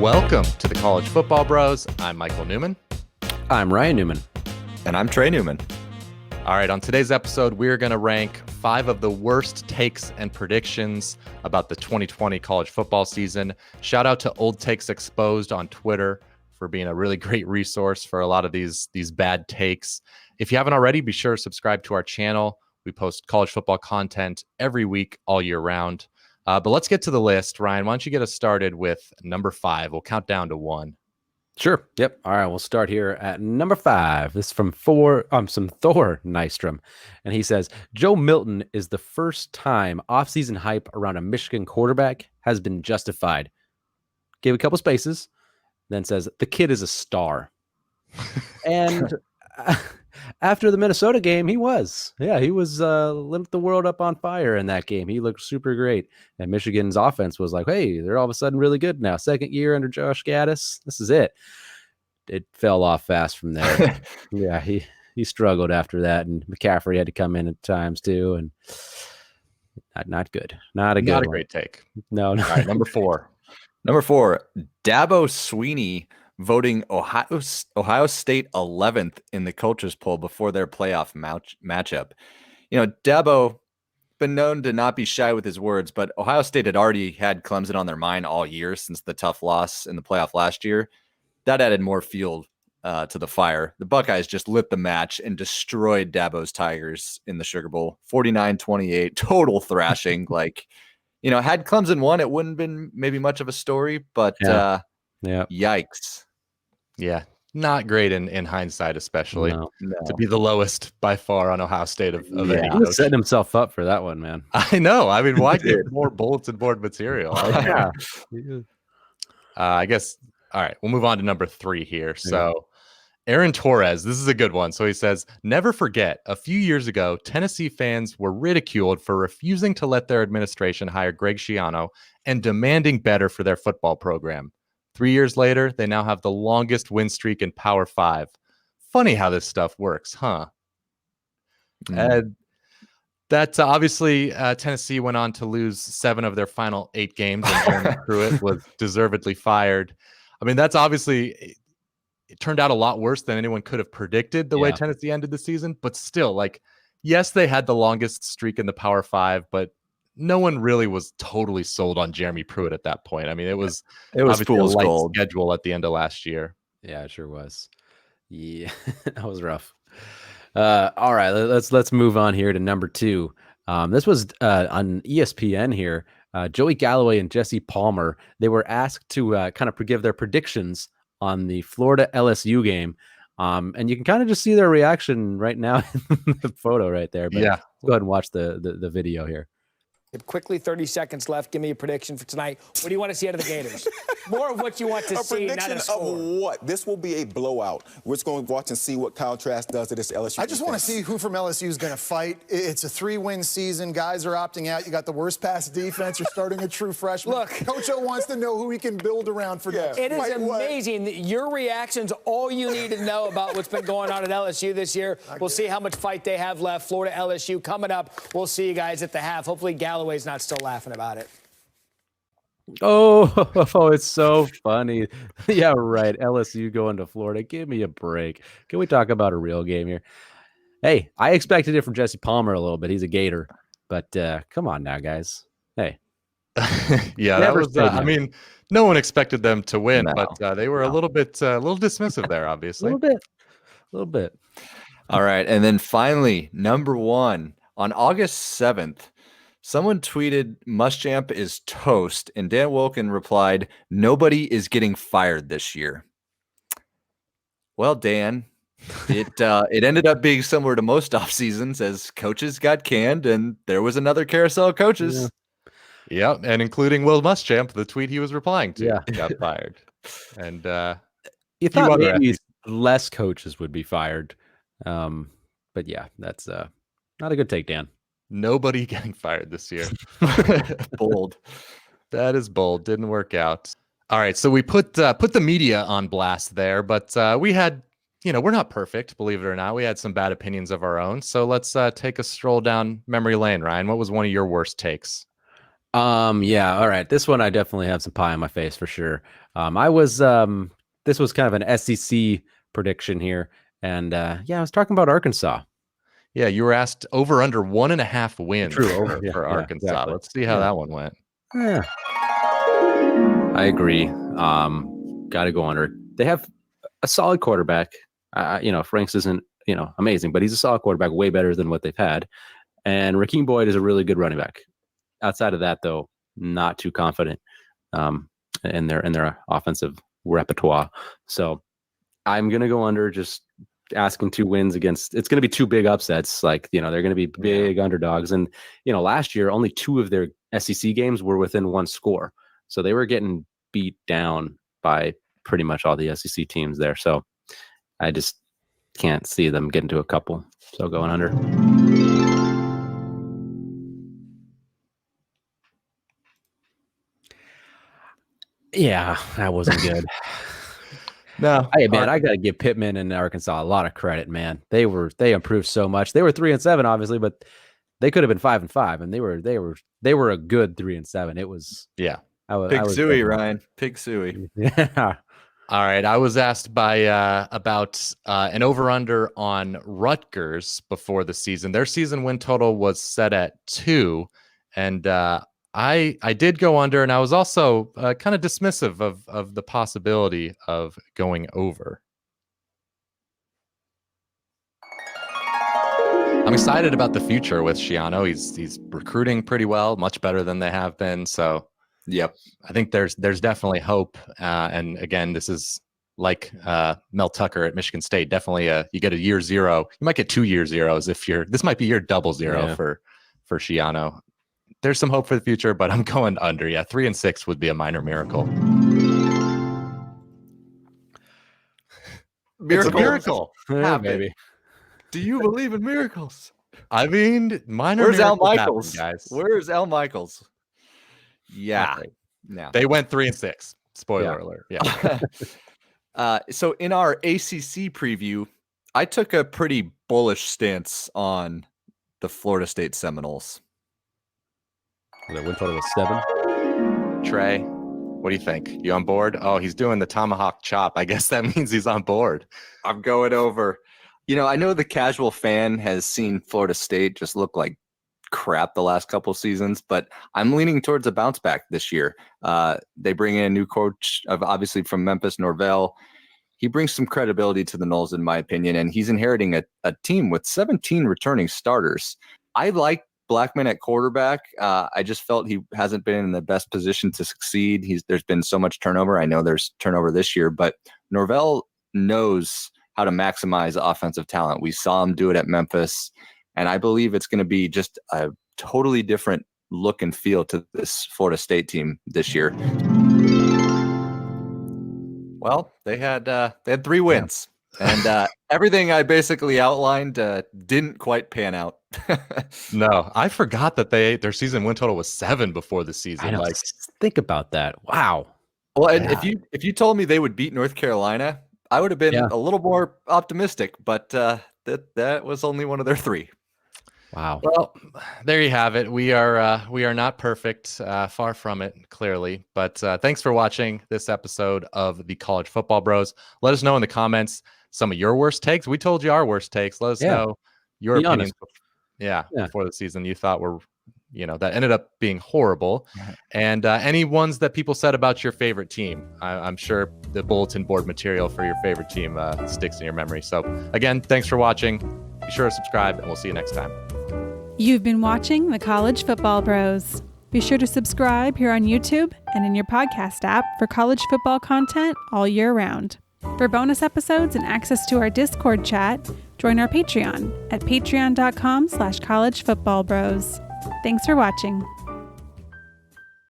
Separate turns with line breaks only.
Welcome to the College Football Bros. I'm Michael Newman.
I'm Ryan Newman.
And I'm Trey Newman.
All right, on today's episode, we're going to rank 5 of the worst takes and predictions about the 2020 college football season. Shout out to Old Takes Exposed on Twitter for being a really great resource for a lot of these bad takes. If you haven't already, be sure to subscribe to our channel. We post college football content every week, all year round. But let's get to the list. Ryan, why don't you get us started with number 5? We'll count down to 1.
Sure. Yep. All right. We'll start here at number 5. This is from Thor Nystrom. And he says, Joe Milton is the first time offseason hype around a Michigan quarterback has been justified. Gave a couple spaces, then says, the kid is a star. And after the Minnesota game, he was. Yeah, he was lit the world up on fire in that game. He looked super great. And Michigan's offense was like, hey, they're all of a sudden really good now. Second year under Josh Gaddis. This is it. It fell off fast from there. Yeah, he struggled after that. And McCaffrey had to come in at times too. And not good. Not a
great take.
No.
All right, number 4.
Number 4, Dabo Swinney voting Ohio State 11th in the coaches poll before their playoff matchup. You know, Dabo been known to not be shy with his words, but Ohio State had already had Clemson on their mind all year since the tough loss in the playoff last year. That added more fuel to the fire. The Buckeyes just lit the match and destroyed Dabo's Tigers in the Sugar Bowl, 49-28, total thrashing. Like, you know, had Clemson won, it wouldn't have been maybe much of a story, but yikes.
Yeah, not great in hindsight, especially
No.
to be the lowest by far on Ohio State of any
He
coach.
was setting himself up for that one, man.
I know. I mean, why give more bulletin board material?
Yeah.
I guess. All right, we'll move on to number 3 here. So Aaron Torres, this is a good one. So he says, never forget, a few years ago, Tennessee fans were ridiculed for refusing to let their administration hire Greg Schiano and demanding better for their football program. 3 years later, they now have the longest win streak in Power 5. Funny how this stuff works, huh? That obviously Tennessee went on to lose 7 of their final 8 games, and Jeremy Pruitt was deservedly fired. I mean, that's obviously it turned out a lot worse than anyone could have predicted the way Tennessee ended the season. But still, like, yes, they had the longest streak in the Power 5, but no one really was totally sold on Jeremy Pruitt at that point. I mean, it was
fool's
a light
gold
schedule at the end of last year.
Yeah, it sure was. Yeah, that was rough. All right, let's move on here to number 2. This was on ESPN here. Joey Galloway and Jesse Palmer, they were asked to kind of give their predictions on the Florida LSU game. And you can kind of just see their reaction right now in the photo right there. But
yeah,
go ahead and watch the video here.
Quickly, 30 seconds left. Give me a prediction for tonight. What do you want to see out of the Gators? More of what you want to see, not a score.
Of what? This will be a blowout. We're just going to watch and see what Kyle Trask does to this LSU.
I just want to see who from LSU is going to fight. It's a 3-win season. Guys are opting out. You got the worst pass defense. You're starting a true freshman.
Look,
Coach O wants to know who he can build around for next.
It is amazing that your reaction's all you need to know about what's been going on at LSU this year. We'll see how much fight they have left. Florida LSU coming up. We'll see you guys at the half. Hopefully Galloway's not still laughing about it.
Oh, it's so funny. Yeah, right. LSU going to Florida. Give me a break. Can we talk about a real game here? Hey, I expected it from Jesse Palmer a little bit. He's a Gator. But come on now, guys. Hey.
Yeah, that was, I mean, no one expected them to win, but they were a little dismissive there, obviously.
A little bit.
All right. And then finally, number 1, on August 7th, someone tweeted, Muschamp is toast, and Dan Wilkin replied, nobody is getting fired this year. Well, Dan, it ended up being similar to most off seasons as coaches got canned, and there was another carousel of coaches.
Yeah, and including Will Muschamp, the tweet he was replying to,
Yeah.
got fired. And
you thought maybe less coaches would be fired. But yeah, that's not a good take, Dan.
Nobody getting fired this year.
Bold.
That is bold. Didn't work out. All right, so we put the media on blast there, but we had, we're not perfect, believe it or not. We had some bad opinions of our own. So let's take a stroll down memory lane. Ryan, what was one of your worst takes?
Yeah, all right. This one I definitely have some pie on my face for sure. This was kind of an SEC prediction here. And I was talking about Arkansas.
Yeah, you were asked over under 1.5 wins
True, over.
for
Yeah,
Arkansas.
exactly.
Let's see how
Yeah.
that one went.
Yeah. I agree. Got to go under. They have a solid quarterback. Franks isn't, amazing, but he's a solid quarterback, way better than what they've had. And Raheem Boyd is a really good running back. Outside of that, though, not too confident in their offensive repertoire. So I'm gonna go under, just asking 2 wins against. It's gonna be 2 big upsets. Like, they're gonna be big underdogs. And last year only 2 of their SEC games were within 1 score, so they were getting beat down by pretty much all the SEC teams there. So I just can't see them getting to a couple. So going under. Yeah, that wasn't good.
No,
Hey, man, I got to give Pittman and Arkansas a lot of credit, man. They improved so much. They were 3-7, obviously, but they could have been 5-5, and they were a good 3-7. It was
Pig suey, Ryan. Pig suey.
Yeah.
All right. I was asked by about an over-under on Rutgers before the season. Their season win total was set at 2, and I did go under, and I was also kind of dismissive of the possibility of going over. I'm excited about the future with Schiano. He's recruiting pretty well, much better than they have been. So,
yep,
I think there's definitely hope. And again, this is like Mel Tucker at Michigan State. Definitely, you get a year 0. You might get 2 year zeros if this might be your double 0 for Schiano. There's some hope for the future, but I'm going under. Yeah, 3-6 would be a minor miracle. It's a miracle.
Yeah, baby.
Do you believe in miracles?
I mean, minor.
Where's Al
miracles
Michaels,
happen, guys?
Where's Al Michaels? Yeah.
Okay.
No.
They went 3-6. Spoiler alert. Yeah.
So in our ACC preview, I took a pretty bullish stance on the Florida State Seminoles.
The win total was 7.
Trey, what do you think? You on board? Oh, he's doing the tomahawk chop. I guess that means he's on board.
I'm going over. I know the casual fan has seen Florida State just look like crap the last couple seasons, but I'm leaning towards a bounce back this year. They bring in a new coach, obviously from Memphis, Norvell. He brings some credibility to the Noles, in my opinion, and he's inheriting a team with 17 returning starters. I like Blackman at quarterback. I just felt he hasn't been in the best position to succeed. There's been so much turnover. I know there's turnover this year, but Norvell knows how to maximize offensive talent. We saw him do it at Memphis, and I believe it's going to be just a totally different look and feel to this Florida State team this year. Well, they had 3 wins, and everything I basically outlined didn't quite pan out.
No, I forgot that their season win total was 7 before the season. Like,
think about that. Wow.
Well, and if you told me they would beat North Carolina, I would have been a little more optimistic, but that was only one of their 3.
Wow.
Well, there you have it. We are not perfect, far from it, clearly. But thanks for watching this episode of the College Football Bros. Let us know in the comments some of your worst takes. We told you our worst takes. Let us know your opinions. Before the season you thought were, that ended up being horrible. And any ones that people said about your favorite team. I'm sure the bulletin board material for your favorite team sticks in your memory. So again, thanks for watching. Be sure to subscribe, and we'll see you next time.
You've been watching the College Football Bros. Be sure to subscribe here on YouTube and in your podcast app for college football content all year round. For bonus episodes and access to our Discord chat, join our Patreon at patreon.com/collegefootballbros. Thanks for watching.